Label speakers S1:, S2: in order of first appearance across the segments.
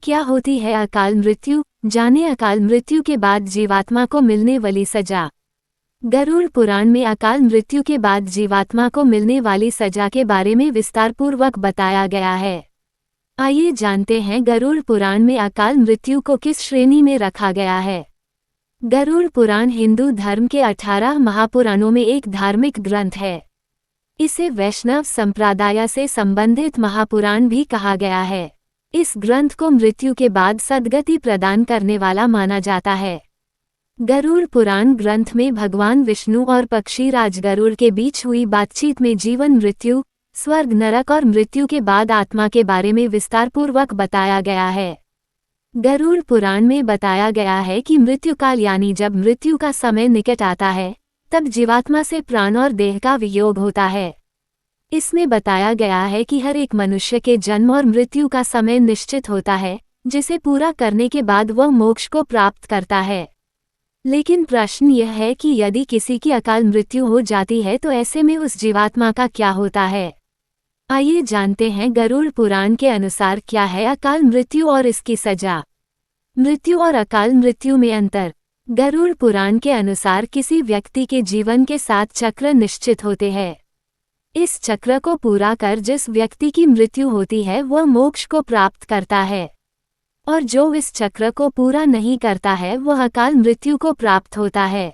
S1: क्या होती है अकाल मृत्यु? जाने अकाल मृत्यु के बाद जीवात्मा को मिलने वाली सजा। गरुड़ पुराण में अकाल मृत्यु के बाद जीवात्मा को मिलने वाली सजा के बारे में विस्तारपूर्वक बताया गया है। आइए जानते हैं गरुड़ पुराण में अकाल मृत्यु को किस श्रेणी में रखा गया है। गरुड़ पुराण हिंदू धर्म के 18 महापुराणों में एक धार्मिक ग्रंथ है। इसे वैष्णव संप्रदाय से संबंधित महापुराण भी कहा गया है। इस ग्रंथ को मृत्यु के बाद सद्गति प्रदान करने वाला माना जाता है। गरुड़ पुराण ग्रंथ में भगवान विष्णु और पक्षीराज गरुड़ के बीच हुई बातचीत में जीवन मृत्यु, स्वर्ग नरक और मृत्यु के बाद आत्मा के बारे में विस्तारपूर्वक बताया गया है। गरुड़ पुराण में बताया गया है कि मृत्युकाल यानी जब मृत्यु का समय निकट आता है, तब जीवात्मा से प्राण और देह का वियोग होता है। इसमें बताया गया है कि हर एक मनुष्य के जन्म और मृत्यु का समय निश्चित होता है, जिसे पूरा करने के बाद वह मोक्ष को प्राप्त करता है। लेकिन प्रश्न यह है कि यदि किसी की अकाल मृत्यु हो जाती है तो ऐसे में उस जीवात्मा का क्या होता है। आइए जानते हैं गरुड़ पुराण के अनुसार क्या है अकाल मृत्यु और इसकी सजा। मृत्यु और अकाल मृत्यु में अंतर। गरुड़ पुराण के अनुसार किसी व्यक्ति के जीवन के 7 चक्र निश्चित होते हैं। इस चक्र को पूरा कर जिस व्यक्ति की मृत्यु होती है वह मोक्ष को प्राप्त करता है, और जो इस चक्र को पूरा नहीं करता है वह अकाल मृत्यु को प्राप्त होता है।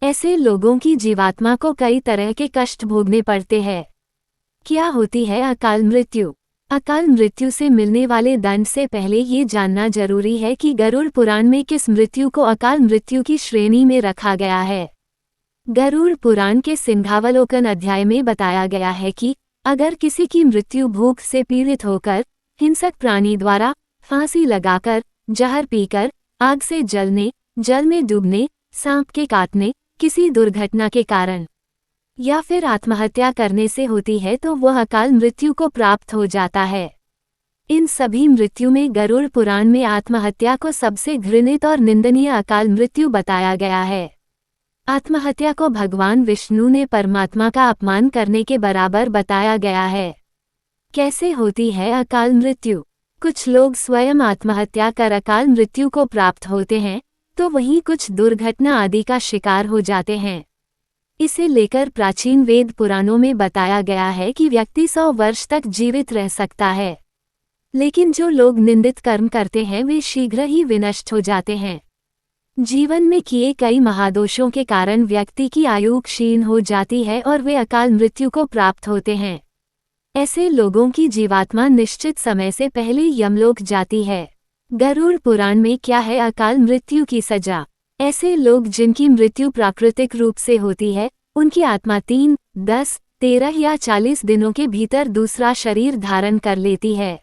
S1: ऐसे लोगों की जीवात्मा को कई तरह के कष्ट भोगने पड़ते हैं। क्या होती है अकाल मृत्यु? अकाल मृत्यु से मिलने वाले दंड से पहले ये जानना जरूरी है कि गरुड़ पुराण में किस मृत्यु को अकाल मृत्यु की श्रेणी में रखा गया है। गरुड़ पुराण के सिंहावलोकन अध्याय में बताया गया है कि अगर किसी की मृत्यु भूख से पीड़ित होकर, हिंसक प्राणी द्वारा फांसी लगाकर, जहर पीकर, आग से जलने, जल में डूबने, सांप के काटने, किसी दुर्घटना के कारण या फिर आत्महत्या करने से होती है तो वह अकाल मृत्यु को प्राप्त हो जाता है। इन सभी मृत्यु में गरुड़ पुराण में आत्महत्या को सबसे घृणित और निंदनीय अकाल मृत्यु बताया गया है। आत्महत्या को भगवान विष्णु ने परमात्मा का अपमान करने के बराबर बताया गया है। कैसे होती है अकाल मृत्यु? कुछ लोग स्वयं आत्महत्या कर अकाल मृत्यु को प्राप्त होते हैं, तो वहीं कुछ दुर्घटना आदि का शिकार हो जाते हैं। इसे लेकर प्राचीन वेद पुराणों में बताया गया है कि व्यक्ति 100 वर्ष तक जीवित रह सकता है, लेकिन जो लोग निंदित कर्म करते हैं वे शीघ्र ही विनष्ट हो जाते हैं। जीवन में किए कई महादोषों के कारण व्यक्ति की आयु क्षीण हो जाती है और वे अकाल मृत्यु को प्राप्त होते हैं। ऐसे लोगों की जीवात्मा निश्चित समय से पहले यमलोक जाती है। गरुड़ पुराण में क्या है अकाल मृत्यु की सजा? ऐसे लोग जिनकी मृत्यु प्राकृतिक रूप से होती है, उनकी आत्मा 3, 10, 13 या 40 दिनों के भीतर दूसरा शरीर धारण कर लेती है।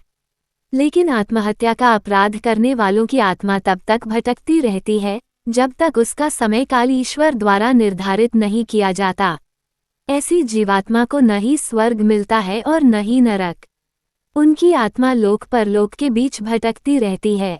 S1: लेकिन आत्महत्या का अपराध करने वालों की आत्मा तब तक भटकती रहती है जब तक उसका समय काल ईश्वर द्वारा निर्धारित नहीं किया जाता। ऐसी जीवात्मा को न ही स्वर्ग मिलता है और न ही नरक। उनकी आत्मा लोक परलोक के बीच भटकती रहती है।